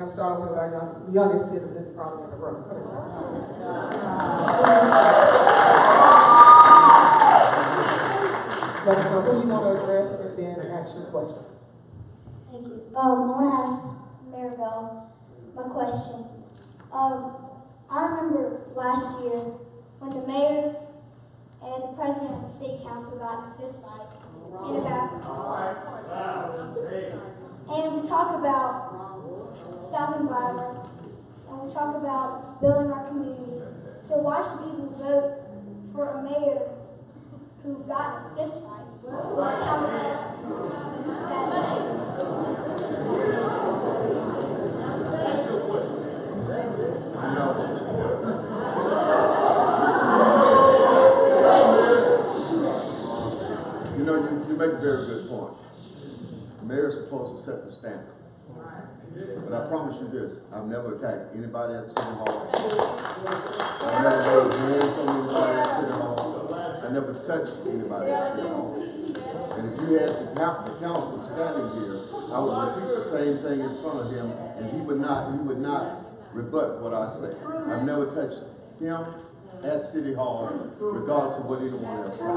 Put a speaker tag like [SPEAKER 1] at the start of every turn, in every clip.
[SPEAKER 1] I'm starting with our youngest citizen probably in the room. Come here, sir. Let us know who you want to address and then ask your question.
[SPEAKER 2] Thank you. I want to ask Mayor Bell my question. I remember last year when the mayor and the president of the city council got in a fist fight and we talk about stopping violence and we talk about building our communities. So why should people vote for a mayor who got in a fist fight?
[SPEAKER 3] You make a very good point. The mayor is supposed to set the standard. But I promise you this, I've never attacked anybody at City Hall. I've never raised hands on anybody at City Hall. I never touched anybody at City Hall. And if you had the council standing here, I would repeat the same thing in front of him, and he would not rebut what I say. I've never touched him at City Hall, regardless of what anyone else says.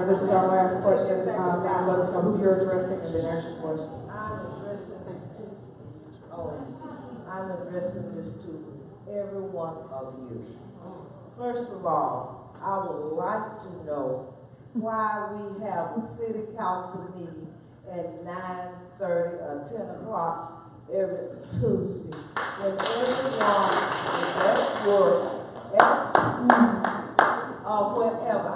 [SPEAKER 1] This is our last question. Ma'am, let us know who you're addressing and then ask your question.
[SPEAKER 4] I'm addressing this to every one of you. First of all, I would like to know why we have a city council meeting at 9:30 or 10 o'clock every Tuesday, when everyone is at work, at school, or wherever.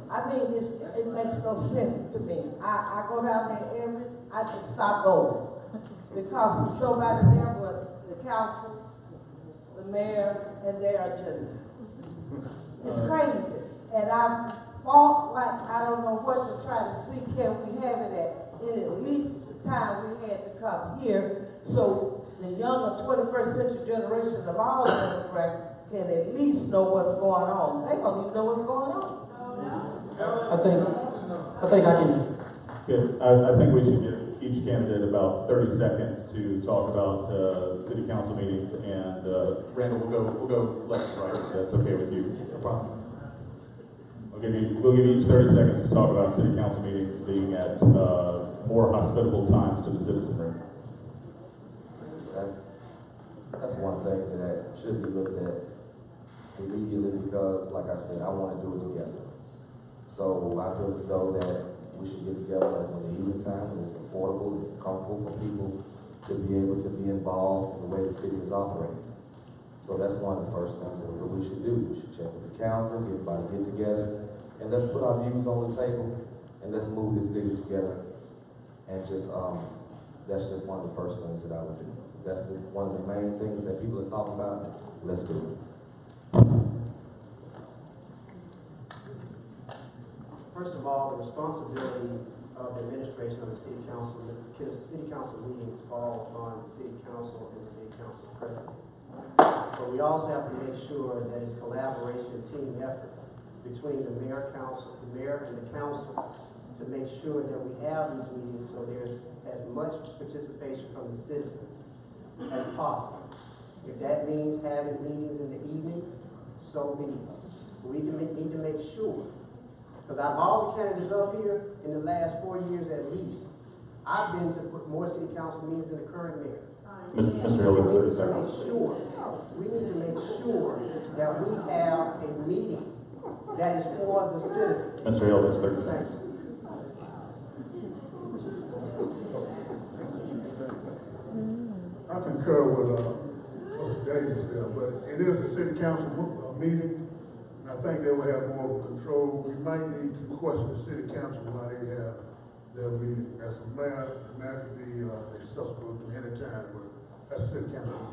[SPEAKER 4] I mean, it makes no sense to me. I go down there I just stop going. Because there's nobody there but the council, the mayor, and their agenda. It's crazy. And I fought like I don't know what to try to see, can we have it at least the time we had to come here, so the younger 21st century generation of all Democrats can at least know what's going on. They don't even know what's going on.
[SPEAKER 5] I think I can.
[SPEAKER 6] Good. I think we should give each candidate about 30 seconds to talk about the city council meetings, and Randall, we'll go left to right. If that's okay with you.
[SPEAKER 5] No problem.
[SPEAKER 6] We'll give you each 30 seconds to talk about city council meetings being at more hospitable times to the citizenry.
[SPEAKER 7] That's one thing that should be looked at immediately, because, like I said, I want to do it together. So I feel as though that we should get together in the evening time when it's affordable and comfortable for people to be able to be involved in the way the city is operating. So that's one of the first things that we should do. We should check with the council, everybody get together, and let's put our views on the table, and let's move this city together. And just, that's just one of the first things that I would do. That's one of the main things that people are talking about. Let's do it.
[SPEAKER 8] First of all, the responsibility of the administration of the city council meetings fall on the city council and the city council president. But we also have to make sure that it's collaboration and team effort between the mayor and the council to make sure that we have these meetings so there's as much participation from the citizens as possible. If that means having meetings in the evenings, so be it. We need to make sure. Because out of all the candidates up here in the last 4 years at least, I've been to more city council meetings than the current mayor.
[SPEAKER 6] Mr. Hill, it's 30 seconds.
[SPEAKER 8] We need to make sure that we have a meeting that is for the citizens.
[SPEAKER 6] Mr. Hill, it's 30 seconds.
[SPEAKER 9] I concur with Mr. Davis there, but it is a city council meeting. I think they will have more control. We might need to question the city council while they have their meeting. As a mayor can be accessible to any time, but that's city council.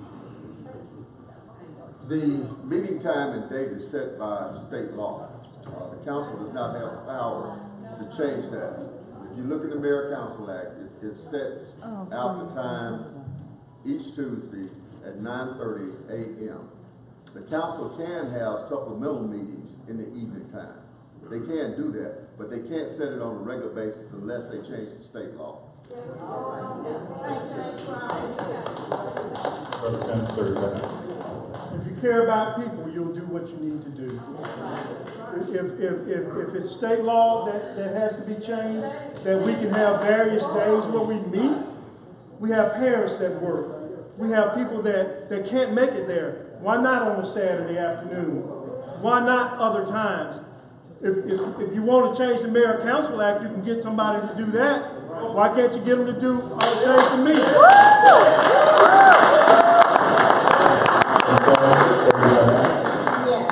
[SPEAKER 3] The meeting time and date is set by state law. The council does not have power to change that. If you look in the Mayor Council Act, it sets out the time each Tuesday at 9:30 a.m. The council can have supplemental meetings in the evening time. They can do that, but they can't set it on a regular basis unless they change the state law.
[SPEAKER 6] Representative, 30 seconds.
[SPEAKER 10] If you care about people, you'll do what you need to do. If it's state law that has to be changed, that we can have various days where we meet. We have parents that work. We have people that can't make it there. Why not on a Saturday afternoon? Why not other times? If you want to change the Mayor and Council Act, you can get somebody to do that. Why can't you get them to do change the meeting?
[SPEAKER 11] Yes,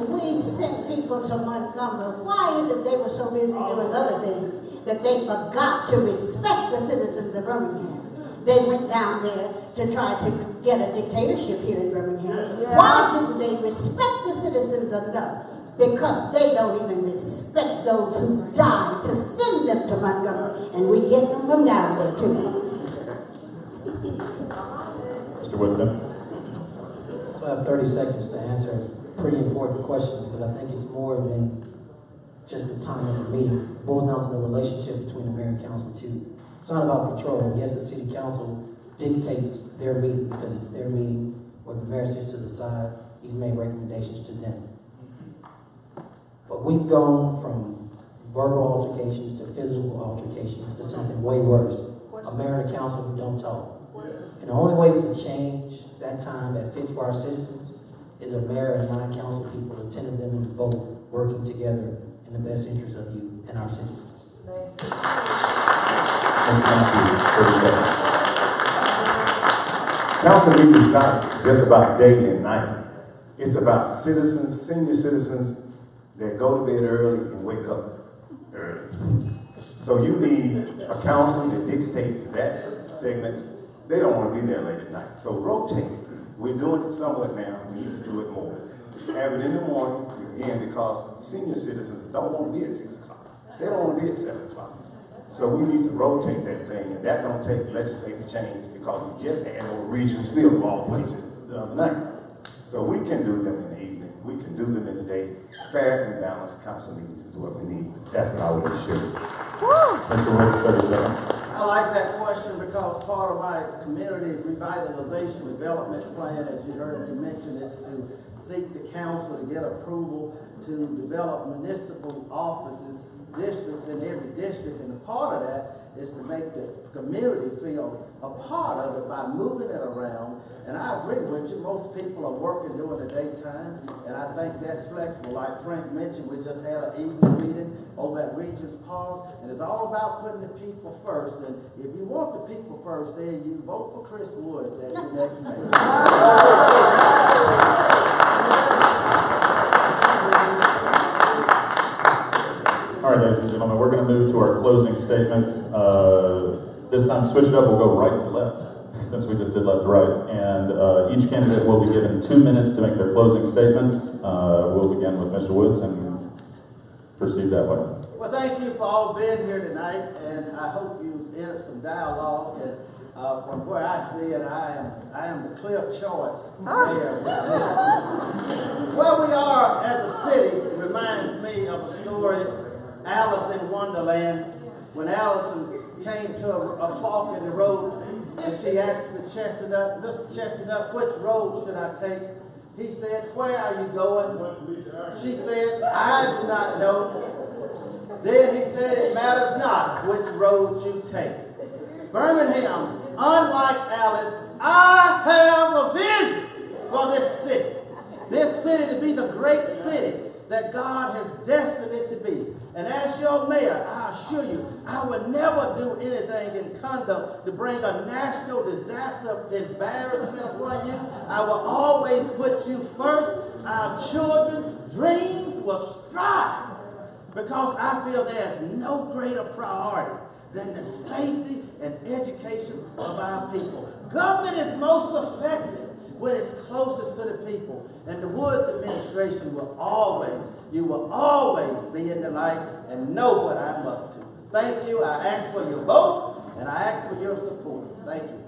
[SPEAKER 11] we sent people to Montgomery. Why is it they were so busy doing other things that they forgot to respect the citizens of Birmingham? They went down there to try to get a dictatorship here in Birmingham. Why didn't they respect the citizens enough? Because they don't even respect those who died to send them to Montgomery. And we get them from down there too.
[SPEAKER 6] Mr. Woodson.
[SPEAKER 5] So I have 30 seconds to answer a pretty important question, because I think it's more than just the time of the meeting. It boils down to the relationship between the mayor and council too. It's not about control. Yes, the city council dictates their meeting because it's their meeting, where the mayor sits to the side. He's made recommendations to them. But we've gone from verbal altercations to physical altercations to something way worse. A mayor and a council who don't talk. And the only way to change that time that fits for our citizens is a mayor and 9 council people attending them in the vote, working together in the best interest of you and our citizens.
[SPEAKER 12] Council meeting is not just about day and night. It's about citizens, senior citizens that go to bed early and wake up early. So you need a council that dictates to that segment. They don't want to be there late at night. So rotate. We're doing it somewhat now. We need to do it more. Have it in the morning, again, because senior citizens don't want to be at 6 o'clock. They don't want to be at 7 o'clock. So we need to rotate that thing, and that don't take legislative change, because we just had over Regions Field of all places the other night. So we can do them in the evening. We can do them in the day. Fair and balanced council meetings is what we need. That's what I would assure you.
[SPEAKER 6] Mr. Woods, 30 seconds.
[SPEAKER 13] I like that question because part of my community revitalization development plan, as you heard me mention, is to seek the council to get approval to develop municipal offices, districts in every district, and a part of that is to make the community feel a part of it by moving it around. And I agree with you, most people are working during the daytime, and I think that's flexible. Like Frank mentioned, we just had an evening meeting over at Regents Park, and it's all about putting the people first. And if you want the people first, then you vote for Chris Woods as your next mayor.
[SPEAKER 6] All right, ladies and gentlemen, we're going to move to our closing statements. This time, switch it up, we'll go right to left, since we just did left to right. And each candidate will be given 2 minutes to make their closing statements. We'll begin with Mr. Woods and proceed that way.
[SPEAKER 13] Well, thank you for all being here tonight, and I hope you entered some dialogue. And from where I see it, I am the clear choice mayor of this city. Where we are as a city reminds me of a story, Alice in Wonderland, when Alice came to a fork in the road, and she asked the chestnut, Mr. Chestnut, which road should I take? He said, where are you going? She said, I do not know. Then he said, it matters not which road you take. Birmingham, unlike Alice, I have a vision for this city. This city to be the great city that God has destined it to be. And as your mayor, I assure you, I would never do anything in conduct to bring a national disaster embarrassment upon you. I will always put you first. Our children's dreams will strive, because I feel there's no greater priority than the safety and education of our people. Government is most effective when it's closest to the people. And the Woods administration will always, you will always be in the light and know what I'm up to. Thank you. I ask for your vote, and I ask for your support. Thank you.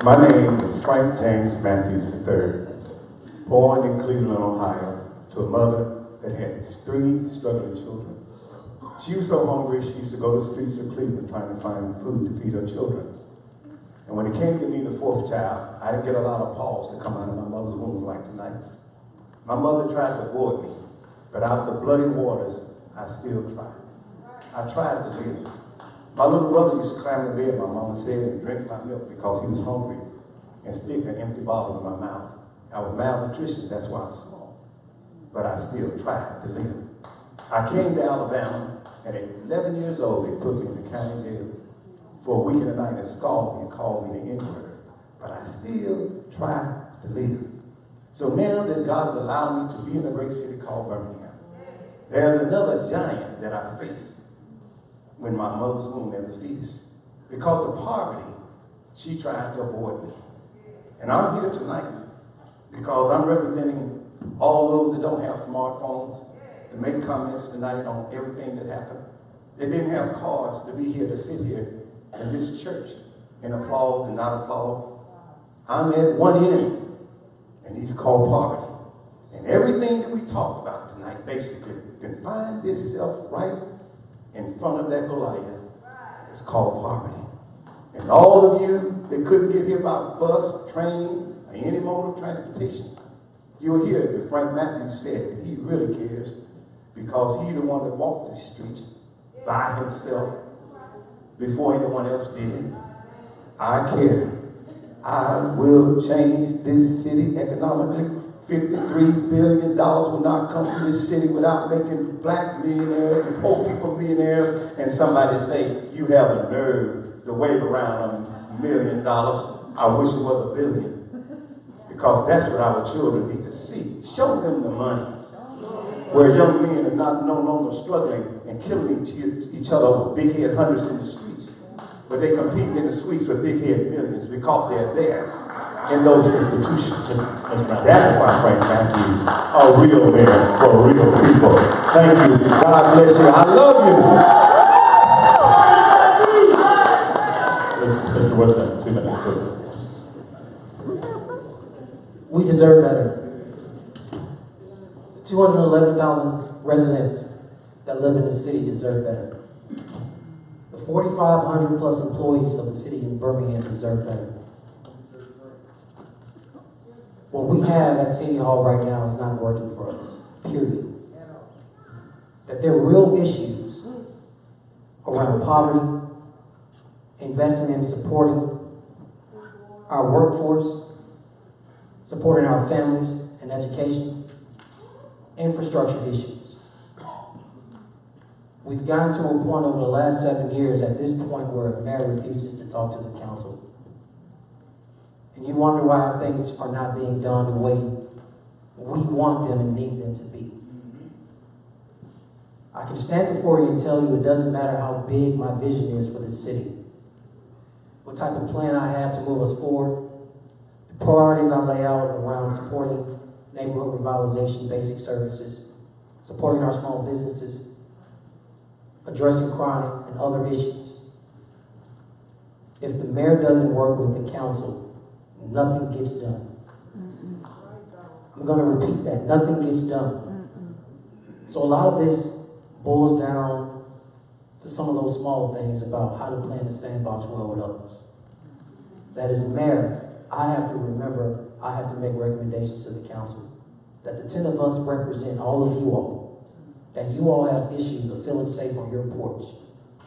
[SPEAKER 12] My name is Frank James Matthews III. born in Cleveland, Ohio, to a mother that had 3 struggling children. She was so hungry, she used to go to the streets of Cleveland trying to find food to feed her children. And when it came to me, the 4th child, I didn't get a lot of pause to come out of my mother's womb like tonight. My mother tried to abort me, but out of the bloody waters, I still tried. I tried to live. My little brother used to climb the bed, my mama said, and drink my milk because he was hungry, and stick an empty bottle in my mouth. I was malnutrition, that's why I was small. But I still tried to live. I came to Alabama, and at 11 years old, they put me in the county jail for a week and a night and scalded me and called me the N-word. But I still tried to live. So now that God has allowed me to be in a great city called Birmingham, there's another giant that I faced when my mother's womb as a fetus. Because of poverty, she tried to abort me. And I'm here tonight because I'm representing all those that don't have smartphones to make comments tonight on everything that happened. They didn't have cars to be here to sit here in this church and applause and not applaud. I'm at one enemy, and he's called poverty. And everything that we talked about tonight basically can find itself right in front of that Goliath. It's called poverty. And all of you that couldn't get here by bus, train, or any mode of transportation, you'll hear that Frank Matthews said that he really cares because he's the one that walked these streets by himself before anyone else did. I care. I will change this city economically. $53 billion will not come to this city without making black millionaires and poor people millionaires. And somebody say, you have a nerve to wave around $1 million. I wish it was $1 billion. Because that's what our children need to see. Show them the money. Where young men are no longer struggling and killing each other with big head hundreds in the streets. But they compete in the streets with big head millions because they're there in those institutions. That's why Frank Matthews, a real mayor for real people. Thank you. God bless you. I love you.
[SPEAKER 6] Mr. Woodson, 2 minutes, please.
[SPEAKER 5] We deserve better. 211,000 residents that live in the city deserve better. The 4,500 plus employees of the city in Birmingham deserve better. What we have at City Hall right now is not working for us, period. That there are real issues around poverty, investing in supporting our workforce, supporting our families and education, infrastructure issues. We've gotten to a point over the last 7 years at this point where the mayor refuses to talk to the council. And you wonder why things are not being done the way we want them and need them to be. I can stand before you and tell you it doesn't matter how big my vision is for this city, what type of plan I have to move us forward, the priorities I lay out around supporting neighborhood revitalization, basic services, supporting our small businesses, addressing crime and other issues. If the mayor doesn't work with the council, nothing gets done. I'm going to repeat that. Nothing gets done. So a lot of this boils down to some of those small things about how to play in the sandbox well with others. That as mayor, I have to remember, I have to make recommendations to the council that the 10 of us represent all of you all, that you all have issues of feeling safe on your porch,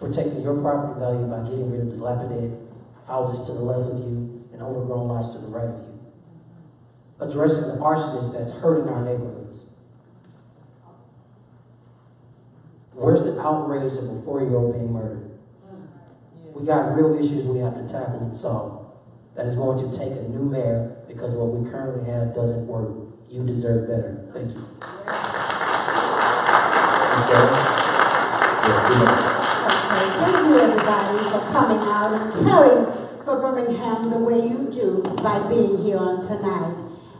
[SPEAKER 5] protecting your property value by getting rid of dilapidated houses to the left of you and overgrown lots to the right of you, addressing the arsonist that's hurting our neighborhoods. Where's the outrage of a 4-year-old being murdered? We got real issues we have to tackle and solve. That is going to take a new mayor because what we currently have doesn't work. You deserve better. Thank you.
[SPEAKER 11] Thank you, everybody, for coming out and caring for Birmingham the way you do by being here on tonight.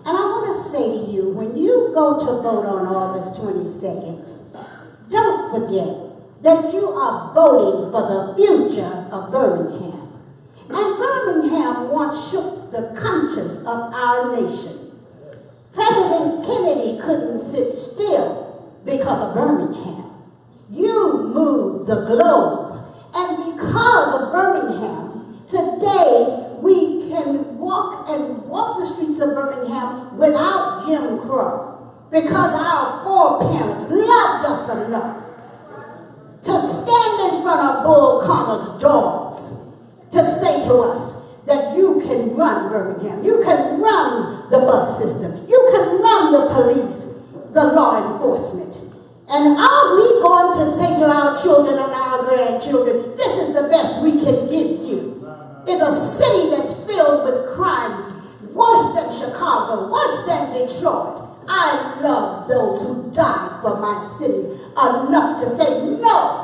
[SPEAKER 11] And I want to say to you, when you go to vote on August 22nd, don't forget that you are voting for the future of Birmingham. And Birmingham once shook the conscience of our nation. President Kennedy couldn't sit still because of Birmingham. You moved the globe. And because of Birmingham, today we can walk the streets of Birmingham without Jim Crow. Because our foreparents loved us enough to stand in front of Bull Connor's doors to say to us that you can run Birmingham, you can run the bus system, you can run the police, the law enforcement. And are we going to say to our children and our grandchildren, this is the best we can give you? It's a city that's filled with crime, worse than Chicago, worse than Detroit. I love those who died for my city enough to say, no,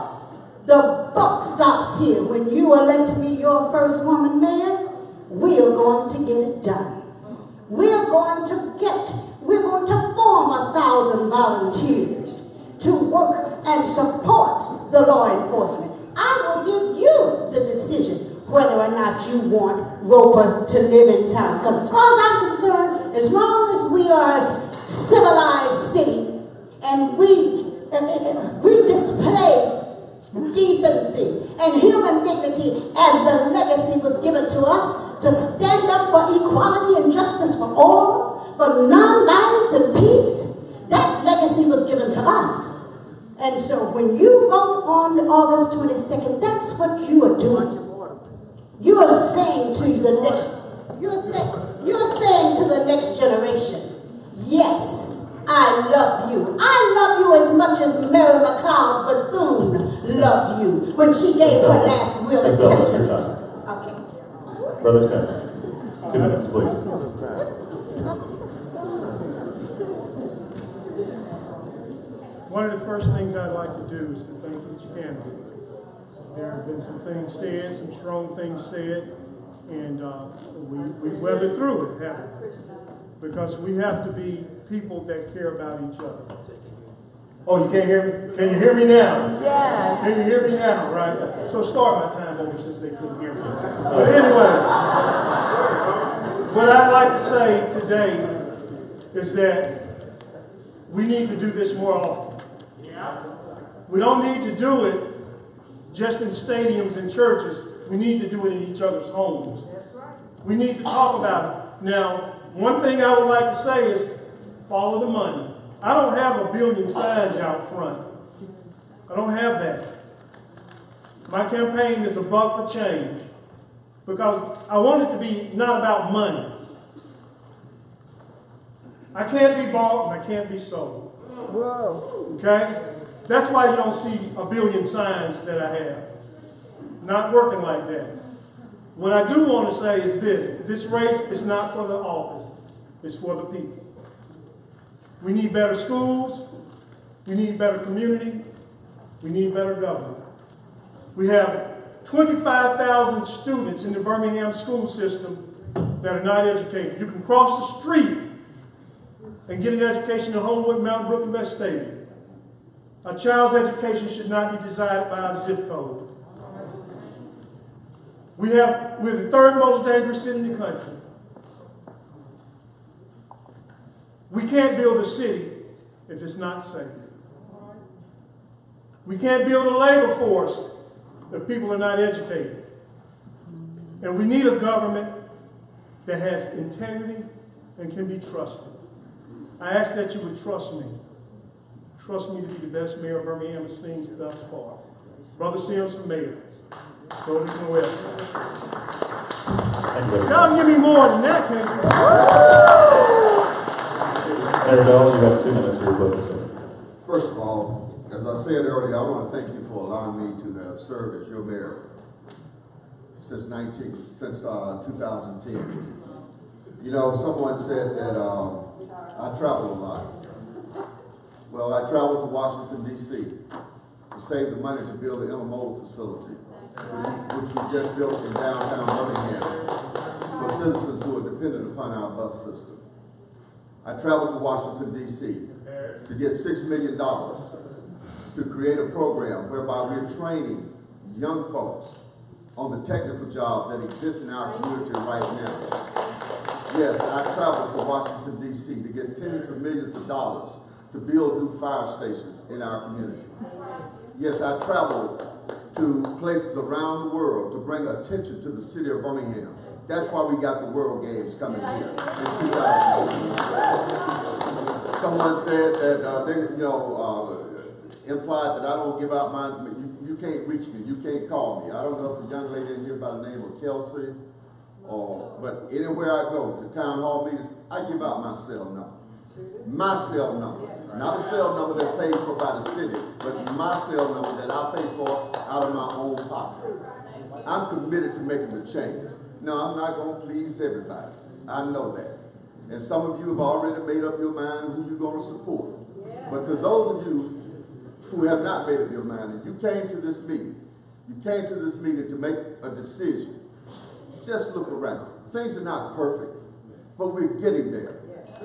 [SPEAKER 11] the buck stops here. When you elect me your first woman mayor, we are going to get it done. We're going to form 1,000 volunteers to work and support the law enforcement. I will give you the decision whether or not you want Roper to live in town. Because as far as I'm concerned, as long as we are a civilized city and we display decency and human dignity as the legacy was given to us to stand up for equality and justice for all, for nonviolence and peace, that legacy was given to us. And so when you vote on August 22nd, that's what you are doing. You are saying to the next, you're saying to the next generation, yes, I love you. I love you as much as Mary McLeod Bethune loved you when she gave her last will and testament. Okay.
[SPEAKER 6] Brother Sims, 2 minutes, please.
[SPEAKER 10] One of the first things I'd like to do is to thank each candidate. There have been some things said, some strong things said, and we weathered through it, haven't we? Because we have to be people that care about each other. Oh, you can't hear me? Can you hear me now? Yeah. Can you hear me now? Right. So start my time over since they couldn't hear me. But anyway, what I'd like to say today is that we need to do this more often. We don't need to do it just in stadiums and churches. We need to do it in each other's homes. We need to talk about it. Now, one thing I would like to say is follow the money. I don't have 1 billion signs out front. I don't have that. My campaign is a buck for change because I want it to be not about money. I can't be bought and I can't be sold. Whoa. Okay? That's why you don't see 1 billion signs that I have. Not working like that. What I do want to say is this race is not for the office. It's for the people. We need better schools. We need better community. We need better government. We have 25,000 students in the Birmingham school system that are not educated. You can cross the street and get an education at Homewood, Mountain Brook, and West Stadium. A child's education should not be decided by a zip code. We're the third most dangerous city in the country. We can't build a city if it's not safe. We can't build a labor force if people are not educated. And we need a government that has integrity and can be trusted. I ask that you would trust me. Trust me to be the best mayor Birmingham has seen thus far. Brother Sims for mayor. Go to the west. Y'all can give me more than that, can't you?
[SPEAKER 6] Mayor Dell, you have 2 minutes for your closing statement.
[SPEAKER 3] First of all, as I said earlier, I want to thank you for allowing me to have served as your mayor since 2010. You know, someone said that I travel a lot. Well, I traveled to Washington, D.C. to save the money to build an intermodal facility, which we just built in downtown Birmingham for citizens who are dependent upon our bus system. I traveled to Washington, D.C. to get $6 million to create a program whereby we're training young folks on the technical jobs that exist in our community right now. Yes, I traveled to Washington, D.C. to get tens of millions of dollars to build new fire stations in our community. Yes, I traveled to places around the world to bring attention to the city of Birmingham. That's why we got the World Games coming here in 2018. Someone said that implied that I don't give out you can't reach me, you can't call me. I don't know if a young lady in here by the name of Kelsey, but anywhere I go to town hall meetings, I give out my cell number. My cell number. Not a cell number that's paid for by the city, but my cell number that I pay for out of my own pocket. I'm committed to making the changes. No, I'm not going to please everybody. I know that. And some of you have already made up your mind who you're going to support. But to those of you who have not made up your mind, and you came to this meeting to make a decision, just look around. Things are not perfect, but we're getting there.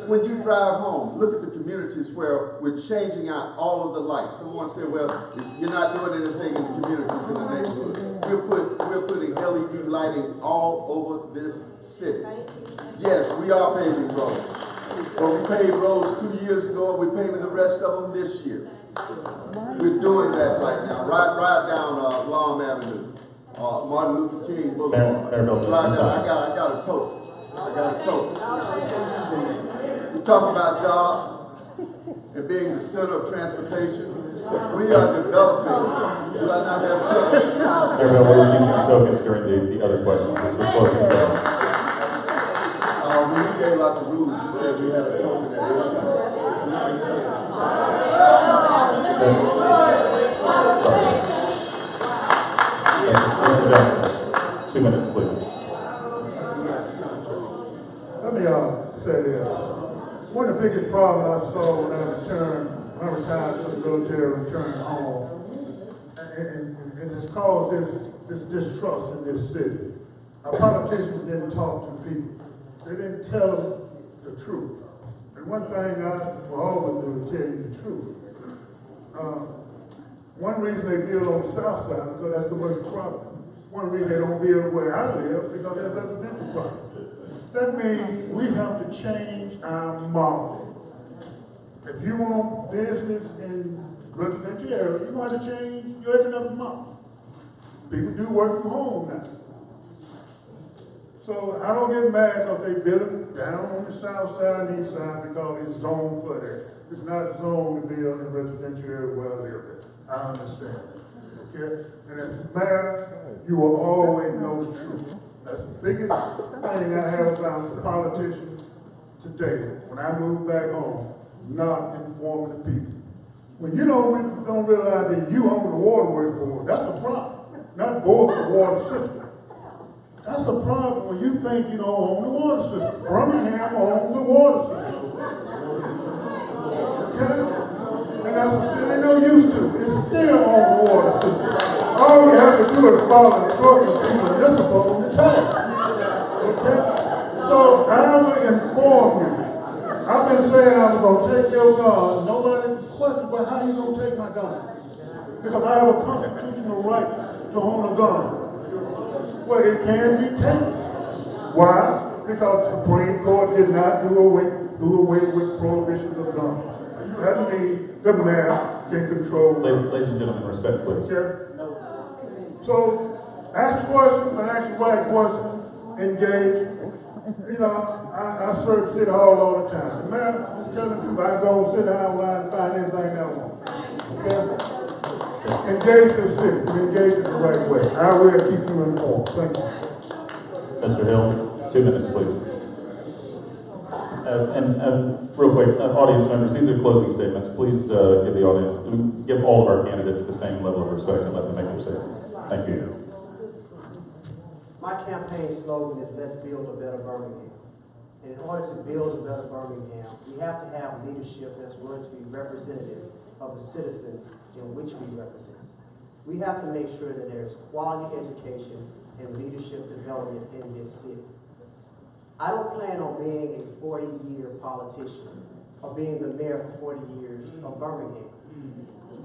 [SPEAKER 3] When you drive home, look at the communities where we're changing out all of the lights. Someone said, well, you're not doing anything in the communities in the neighborhood. We're putting LED lighting all over this city. Yes, we are paving roads. But we paved roads 2 years ago, and we're paving the rest of them this year. We're doing that right now. Right down Lom Avenue, Martin Luther King Boulevard. Right down. I got a total. We talk about jobs and being the center of transportation. We are developing. Do I not have tokens?
[SPEAKER 6] We were using the tokens during the other questions. This was closing statements.
[SPEAKER 3] When you gave out the rules, you said we had a token at every time.
[SPEAKER 6] 2 minutes, please.
[SPEAKER 9] Let me say this. One of the biggest problems I saw when I retired from the military, returned home, and it's caused this distrust in this city. Our politicians didn't talk to people. They didn't tell them the truth. And one thing I will always do is tell you the truth. One reason they build on the south side is because that's the worst problem. One reason they don't build where I live is because there's residential problem. That means we have to change our model. If you want business in residential area, you're going to have to change your economic model. People do work from home now. So I don't get mad because they build it down on the south side and east side because it's zoned for that. It's not zoned to build in residential area where I live at. I understand. Okay? And as mayor, you will always know the truth. That's the biggest thing I have about the politicians today. When I move back home, not informing the people. When you don't realize that you own the waterworks board, that's a problem. Not board the water system. That's a problem when you think you don't own the water system. Birmingham owns the water system. Okay? And that's a city no used to. It still owns the water system. All you have to do is follow the shortness of municipal on the tax. Okay? So I will inform you. I've been saying I was going to take your gun. Nobody questions, but how you going to take my gun? Because I have a constitutional right to own a gun. Well, it can be taken. Why? Because the Supreme Court did not do away with prohibitions of guns. That means the mayor can control.
[SPEAKER 6] Ladies and gentlemen, respect, please.
[SPEAKER 9] Okay? So, ask questions, but ask the right question, engage. You know, I serve City Hall all the time. The mayor is telling the truth. I go and sit down line and find anything I want. Okay? Engage the city. Engage it the right way. I will keep you informed. Thank you.
[SPEAKER 6] Mr. Hill, 2 minutes, please. And real quick, audience members, these are closing statements. Please give all of our candidates the same level of respect and let them make their statements. Thank you.
[SPEAKER 8] My campaign slogan is "Let's build a better Birmingham." And in order to build a better Birmingham, we have to have leadership that's going to be representative of the citizens in which we represent. We have to make sure that there's quality education and leadership development in this city. I don't plan on being a 40-year politician or being the mayor for 40 years of Birmingham.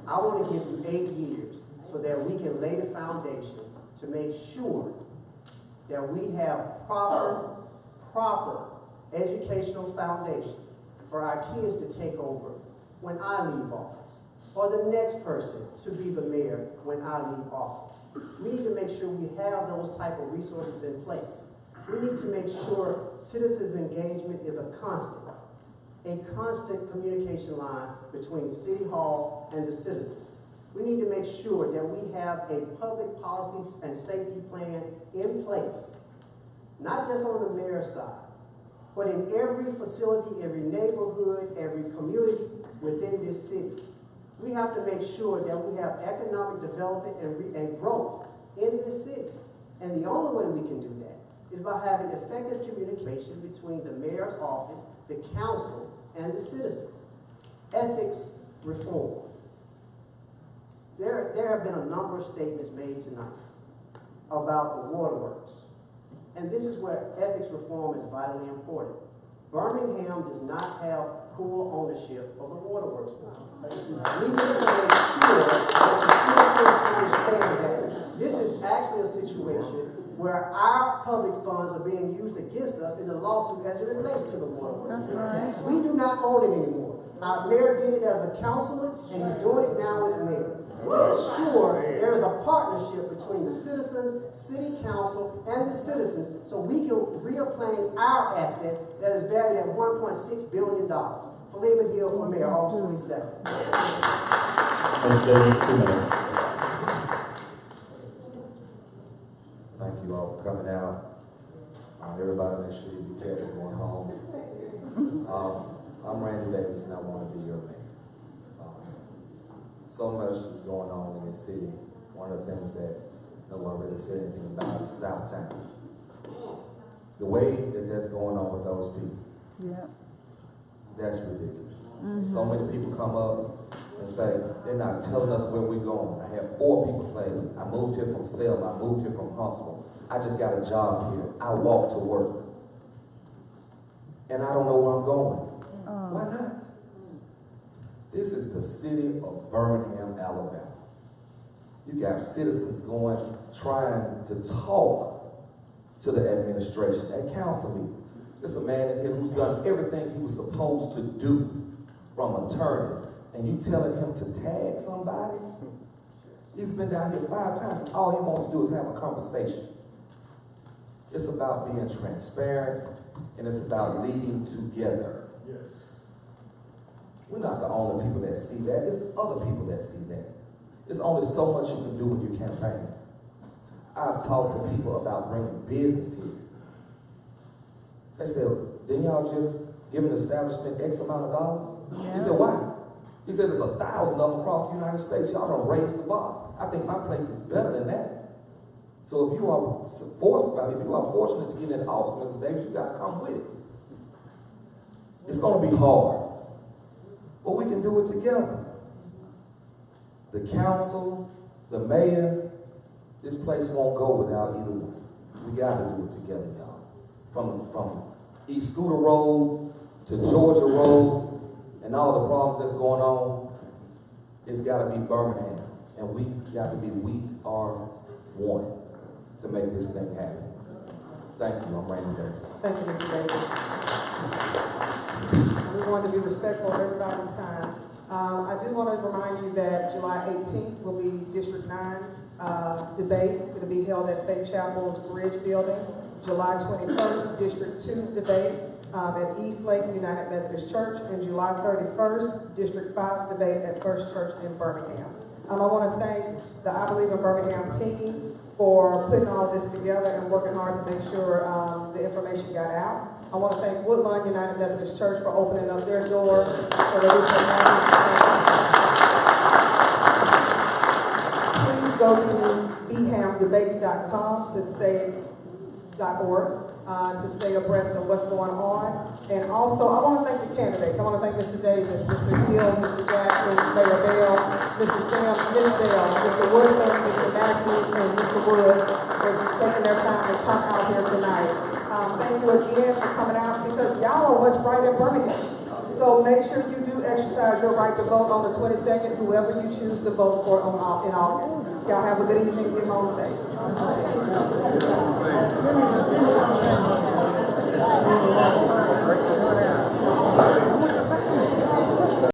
[SPEAKER 8] I want to give you 8 years so that we can lay the foundation to make sure that we have proper educational foundation for our kids to take over when I leave office, or the next person to be the mayor when I leave office. We need to make sure we have those type of resources in place. We need to make sure citizens' engagement is a constant communication line between City Hall and the citizens. We need to make sure that we have a public policy and safety plan in place, not just on the mayor's side, but in every facility, every neighborhood, every community within this city. We have to make sure that we have economic development and growth in this city. And the only way we can do that is by having effective communication between the mayor's office, the council, and the citizens. Ethics reform. There have been a number of statements made tonight about the waterworks. And this is where ethics reform is vitally important. Birmingham does not have full ownership of the waterworks board. We need to make sure that the citizens understand that this is actually a situation where our public funds are being used against us in the lawsuit as it relates to the waterworks. Right. We do not own it anymore. Our mayor did it as a councilman, and he's doing it now as mayor. Make sure there is a partnership between the citizens, city council, and the citizens so we can reclaim our assets that is valued at $1.6 billion. Philemon Hill for mayor, August 27th.
[SPEAKER 6] Mr. Davis, 2 minutes.
[SPEAKER 7] Thank you all for coming out. Everybody make sure you be careful going home. I'm Randy Davis and I want to be your mayor. So much is going on in this city. One of the things that no one really said anything about is Southtown. The way that that's going on with those people, that's ridiculous. So many people come up and say, they're not telling us where we're going. I have 4 people say, I moved here from Selma, I moved here from Huntsville. I just got a job here. I walk to work. And I don't know where I'm going. Why not? This is the city of Birmingham, Alabama. You got citizens going, trying to talk to the administration at council meetings. There's a man in here who's done everything he was supposed to do from attorneys. And you telling him to tag somebody? He's been down here 5 times. All he wants to do is have a conversation. It's about being transparent, and it's about leading together. We're not the only people that see that. There's other people that see that. There's only so much you can do with your campaign. I've talked to people about bringing business here. They said, didn't y'all just give an establishment X amount of dollars? He said, why? He said, there's 1,000 of them across the United States. Y'all don't raise the bar. I think my place is better than that. So if you are fortunate to get in office, Mr. Davis, you got to come with it. It's going to be hard. But we can do it together. The council, the mayor, this place won't go without either one. We got to do it together, y'all. From East Scooter Road to Georgia Road and all the problems that's going on, it's got to be Birmingham. And we got to be, we are one to make this thing happen. Thank you. I'm Randy Davis.
[SPEAKER 1] Thank you, Mr. Davis. We want to be respectful of everybody's time. I do want to remind you that July 18th will be District 9's debate. It'll be held at Faith Chapel's Bridge Building. July 21st, District 2's debate at East Lake United Methodist Church. And July 31st, District 5's debate at First Church in Birmingham. I want to thank the I Believe in Birmingham team for putting all this together and working hard to make sure the information got out. I want to thank Woodlawn United Methodist Church for opening up their doors so that we can please go to bhamdebates.com to stay abreast of what's going on. And also, I want to thank the candidates. I want to thank Mr. Davis, Mr. Hill, Mr. Jackson, Mayor Bell, Mr. Sam, Ms. Bell, Mr. Woodland, Mr. Matthews, and Mr. Wood for taking their time to come out here tonight. Thank you again for coming out because y'all are what's right in Birmingham. So make sure you do exercise your right to vote on the 22nd, whoever you choose to vote for in August. Y'all have a good evening. Get home safe.
[SPEAKER 10] Moving along.